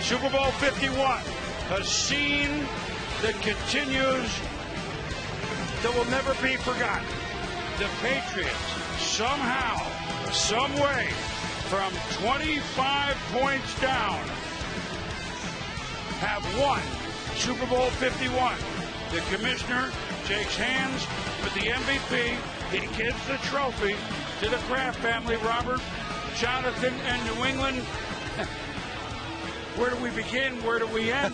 Super Bowl 51, a scene that continues, that will never be forgotten. The Patriots somehow, some way, from 25 points down, have won Super Bowl 51. The commissioner shakes hands with the MVP. He gives the trophy to the Kraft family, Robert, Jonathan, and New England. Where do we begin? Where do we end?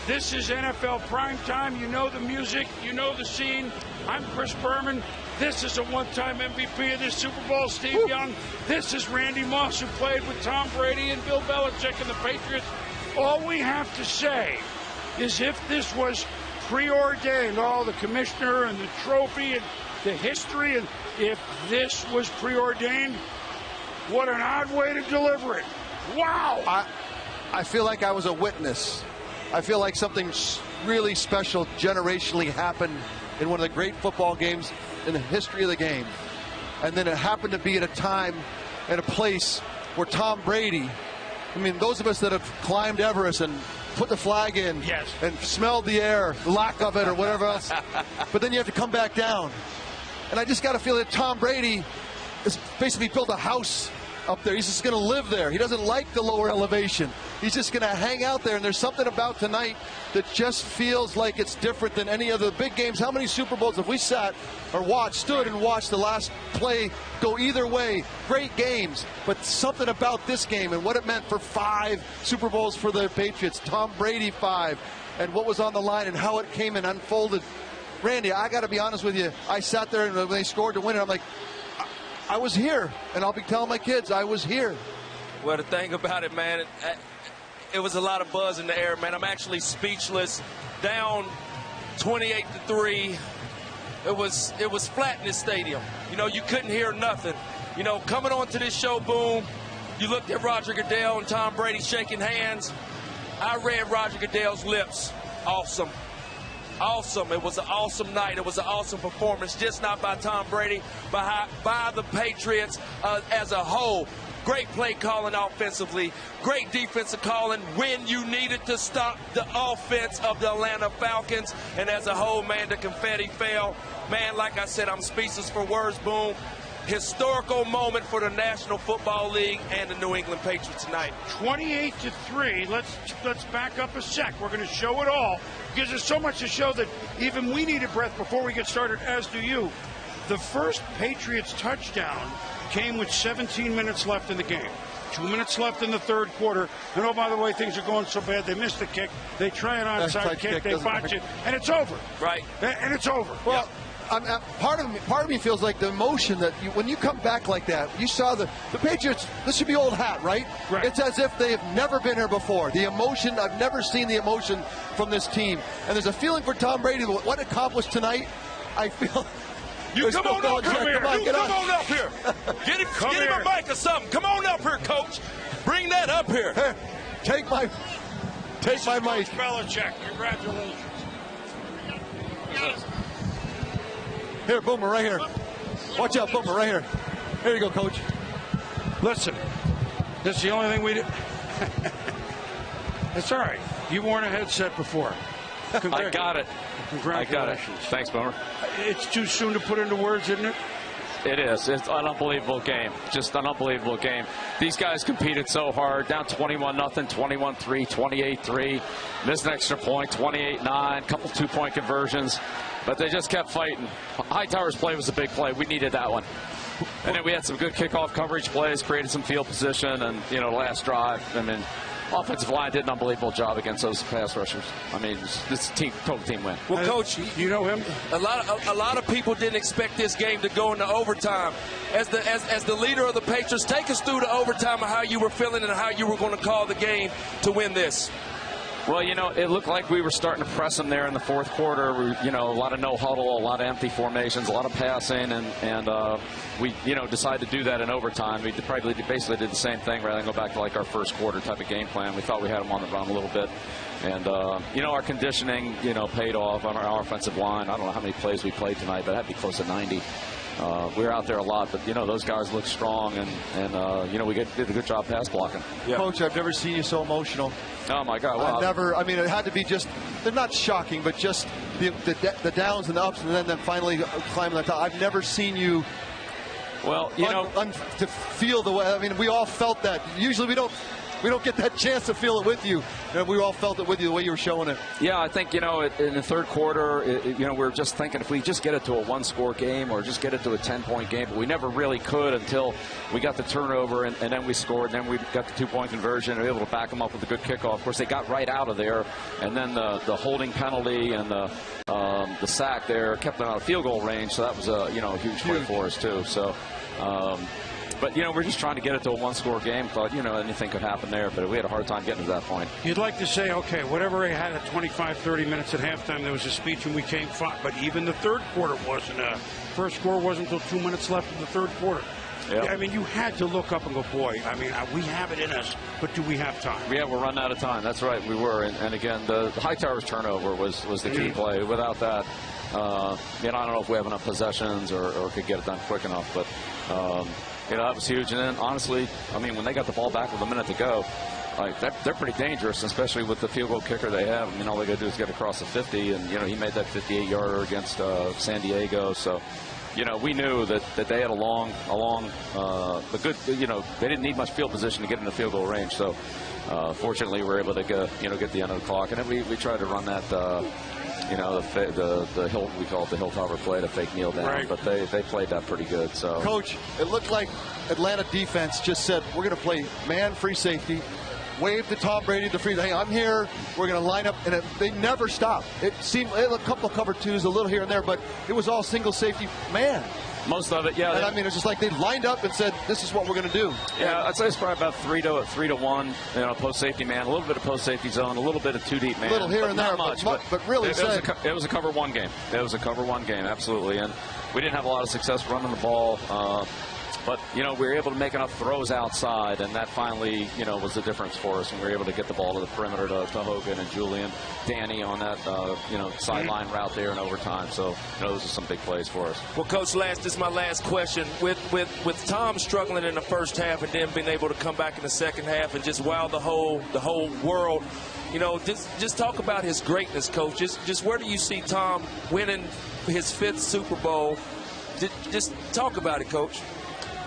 This is NFL Primetime. You know the music. You know the scene. I'm Chris Berman. This is a one-time MVP of this Super Bowl, Steve Young. This is Randy Moss, who played with Tom Brady and Bill Belichick and the Patriots. All we have to say is if this was preordained, the commissioner and the trophy and the history, and if this was preordained, what an odd way to deliver it. Wow! I feel like I was a witness. I feel like something really special generationally happened in one of the great football games in the history of the game. And then it happened to be at a time and a place where Tom Brady, I mean, those of us that have climbed Everest and put the flag in and smelled the air, the lack of it or whatever else, but then you have to come back down. And I just got to feel that Tom Brady has basically built a house up there. He's just going to live there. He doesn't like the lower elevation. He's just going to hang out there. And there's something about tonight that just feels like it's different than any of the big games. How many Super Bowls have we sat or stood and watched the last play go either way? Great games, but something about this game and what it meant for 5 Super Bowls for the Patriots. Tom Brady 5, and what was on the line and how it came and unfolded. Randy, I got to be honest with you. I sat there and when they scored to win it, I'm like, I was here, and I'll be telling my kids I was here. Well, the thing about it, man, it was a lot of buzz in the air, man. I'm actually speechless. Down 28-3. It was flat in this stadium. You know, you couldn't hear nothing. You know, coming on to this show, boom, you looked at Roger Goodell and Tom Brady shaking hands. I read Roger Goodell's lips. Awesome. Awesome. It was an awesome night. It was an awesome performance, just not by Tom Brady, but by the Patriots as a whole. Great play calling offensively, great defensive calling when you needed to stop the offense of the Atlanta Falcons. And as a whole, man, the confetti fell. Man, like I said, I'm speechless for words, boom. Historical moment for the National Football League and the New England Patriots tonight. 28-3. Let's back up a sec. We're going to show it all because there's so much to show that even we need a breath before we get started, as do you. The first Patriots touchdown came with 17 minutes left in the game. 2 minutes left in the third quarter. And oh, by the way, things are going so bad. They missed the kick. They try an onside kick. They botch it. And it's over. Right. And it's over. Well, part of me feels like the emotion that when you come back like that, you saw the Patriots. This should be old hat, right? Right. It's as if they have never been here before. The emotion, I've never seen the emotion from this team. And there's a feeling for Tom Brady. What accomplished tonight, I feel. You come on up here. Come on up here. Get him a mic or something. Come on up here, Coach. Bring that up here. Hey, take my mic. Belichick, congratulations. Here, Boomer, right here. Watch out, Boomer, right here. Here you go, Coach. Listen, this is the only thing we do. It's all right. You've worn a headset before. I got it. Congratulations. I got it. Thanks, Boomer. It's too soon to put into words, isn't it? It is. It's an unbelievable game. Just an unbelievable game. These guys competed so hard. Down 21-0, 21-3, 28-3. Missed an extra point, 28-9. Couple two-point conversions. But they just kept fighting. Hightower's play was a big play. We needed that one. And then we had some good kickoff coverage plays, created some field position, and, last drive. I mean, offensive line did an unbelievable job against those pass rushers. I mean, this total team win. Well, Coach, you know him. A lot of people didn't expect this game to go into overtime. As the leader of the Patriots, take us through the overtime of how you were feeling and how you were going to call the game to win this. Well, it looked like we were starting to press them there in the fourth quarter. A lot of no huddle, a lot of empty formations, a lot of passing, and we, decided to do that in overtime. We basically did the same thing rather than go back to like our first quarter type of game plan. We thought we had them on the run a little bit. And, our conditioning, paid off on our offensive line. I don't know how many plays we played tonight, but it had to be close to 90. we were out there a lot, but those guys look strong, and we did a good job pass blocking. Yeah. Coach, I've never seen you so emotional. Oh my God! Well, I mean, it had to be just—they're not shocking, but just the downs and the ups, and then finally climbing the top. I've never seen you. Well, to feel the way. I mean, we all felt that. Usually, we don't get that chance to feel it with you. And we all felt it with you the way you were showing it. Yeah, I think, in the third quarter, we were just thinking if we just get it to a one-score game or just get it to a 10-point game, but we never really could until we got the turnover, and then we scored, and then we got the 2-point conversion and were able to back them up with a good kickoff. Of course, they got right out of there, and then the holding penalty and the sack there kept them out of field goal range, so that was a huge play for us, too. So, but, we're just trying to get it to a one-score game. Thought, anything could happen there, but we had a hard time getting to that point. You'd like to say, okay, whatever they had at 25, 30 minutes at halftime, there was a speech and we came fine. But even the third quarter wasn't first score wasn't until 2 minutes left in the third quarter. Yep. I mean, you had to look up and go, boy, I mean, we have it in us, but do we have time? Yeah, we're running out of time. That's right, we were. And again, the Hightower's turnover was the key play. Without that, I don't know if we have enough possessions or could get it done quick enough, but that was huge. And then, honestly, I mean, when they got the ball back with a minute to go, they're pretty dangerous, especially with the field goal kicker they have. I mean, all they got to do is get across the 50, and, he made that 58-yarder against San Diego. So, we knew that they had a good, they didn't need much field position to get in the field goal range. So, fortunately, we were able to get the end of the clock. And then we tried to run that, the hill, we call it the Hilltopper play, the fake kneel down. Right. But they played that pretty good. So, Coach, it looked like Atlanta defense just said, we're going to play man free safety. Wave to Tom Brady, the free. Hey, I'm here. We're going to line up, and they never stopped. It seemed a couple of cover twos, a little here and there, but it was all single safety man. Most of it, yeah. And I mean, it's just like they lined up and said, "This is what we're going to do." Yeah, I'd say it's probably about 3 to 1. Post safety man, a little bit of post safety zone, a little bit of 2 deep man. A little here and there, much, but really, it was a cover one game. It was a cover one game, absolutely. And we didn't have a lot of success running the ball. But, we were able to make enough throws outside, and that finally, was the difference for us. And we were able to get the ball to the perimeter to Hogan and Julian, Danny on that, sideline route there in overtime. So, those are some big plays for us. Well, Coach, this is my last question. With Tom struggling in the first half and then being able to come back in the second half and just wow the whole world, just talk about his greatness, Coach. Just where do you see Tom winning his 5th Super Bowl? Just talk about it, Coach.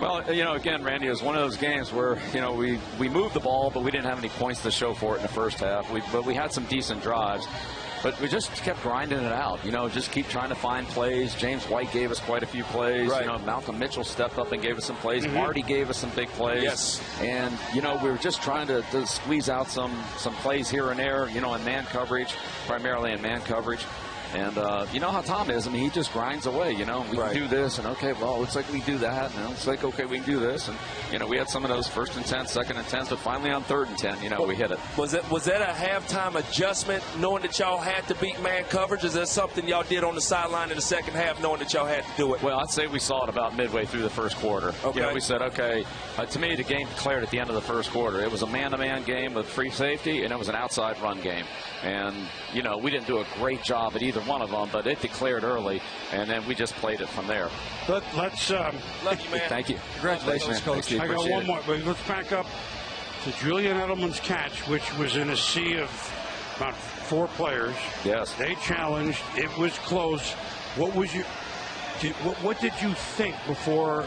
Well, again, Randy, it was one of those games where, we moved the ball, but we didn't have any points to show for it in the first half. But we had some decent drives. But we just kept grinding it out, just keep trying to find plays. James White gave us quite a few plays. Right. Malcolm Mitchell stepped up and gave us some plays. Marty gave us some big plays. Yes. And, we were just trying to squeeze out some plays here and there, in man coverage, primarily in man coverage. And you know how Tom is. I mean, he just grinds away, We can do this, and okay, well, it looks like we can do that. And it looks like, okay, we can do this. And, we had some of those 1st and 10, 2nd and 10s, but finally on 3rd and 10, we hit it. Was that a halftime adjustment, knowing that y'all had to beat man coverage? Is that something y'all did on the sideline in the second half, knowing that y'all had to do it? Well, I'd say we saw it about midway through the first quarter. Okay. We said, okay, to me, the game declared at the end of the first quarter. It was a man-to-man game with free safety, and it was an outside run game. And, we didn't do a great job at either one of them, but it declared early, and then we just played it from there. Let's love you, man. Thank you. Congratulations, Coach. I got one more, but let's back up to Julian Edelman's catch, which was in a sea of about 4 players. Yes. They challenged. It was close. What was your? What did you think before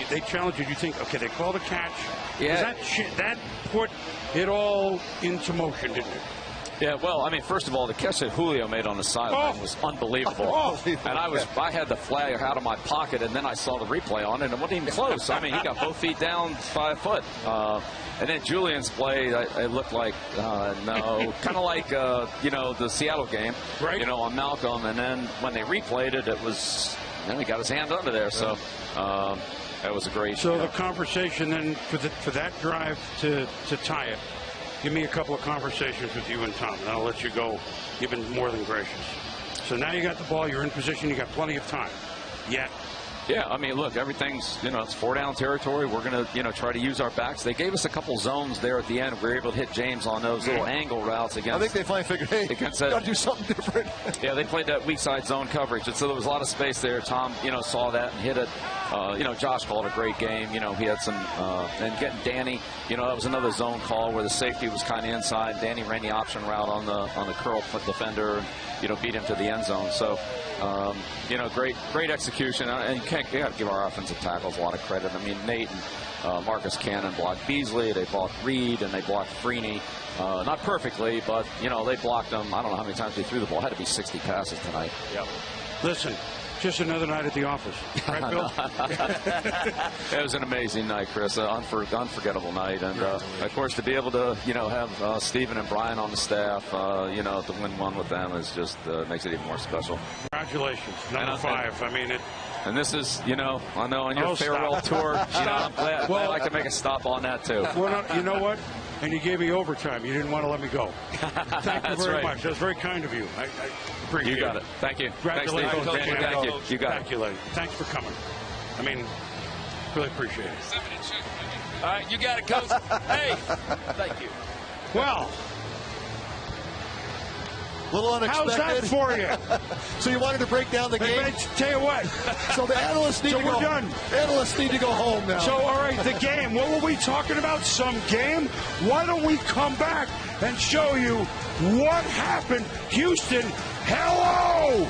they challenged you? Did you think, okay, they called a catch? Yeah. That put it all into motion, didn't it? Yeah, well, I mean, first of all, the catch that Julio made on the sideline was unbelievable. And I had the flag out of my pocket, and then I saw the replay on it, and it wasn't even close. I mean, he got both feet down 5 foot. And then Julian's play, it looked like, no, kind of like, the Seattle game, right. On Malcolm. And then when they replayed it, it was, he got his hand under there. So that was a great. So the conversation then for that drive to tie it. Give me a couple of conversations with you and Tom, and I'll let you go. You've been more than gracious. So now you got the ball, you're in position, you got plenty of time. Yet, Yeah, I mean, look, everything's, it's 4-down territory. We're going to, try to use our backs. They gave us a couple zones there at the end. We were able to hit James on those little angle routes against. I think they finally figured, hey, got to do something different. Yeah, they played that weak side zone coverage, and so there was a lot of space there. Tom, saw that and hit it. Josh called a great game. He had some, and getting Danny, that was another zone call where the safety was kind of inside. Danny ran the option route on the curl defender, beat him to the end zone. So, great execution. And you got to give our offensive tackles a lot of credit. I mean, Nate and Marcus Cannon blocked Beasley. They blocked Reed, and they blocked Freeney. Not perfectly, but, they blocked them. I don't know how many times they threw the ball. It had to be 60 passes tonight. Yep. Listen, just another night at the office. Right, Bill? It was an amazing night, Chris. Unforgettable night. And, of course, to be able to, have Stephen and Brian on the staff, to win one with them is just makes it even more special. Congratulations. Number 5. I mean, and this is, I know on your farewell tour, I'm glad I can make a stop on that, too. Well, you know what? And you gave me overtime. You didn't want to let me go. Thank you very much. That was very kind of you. I appreciate it. You got it. Thank you. Congratulations. Thanks, Steve. Thank you. You got it. Thank you, lady. Thanks for coming. I mean, really appreciate it. All right, you got it, Coach. Hey, thank you. Well, a little unexpected. how's that for you? So you wanted to break down the game? Tell you what. So the analysts need to go. We're done. Analysts need to go home now. So, all right, the game. What were we talking about? Some game? Why don't we come back and show you what happened? Houston, hello!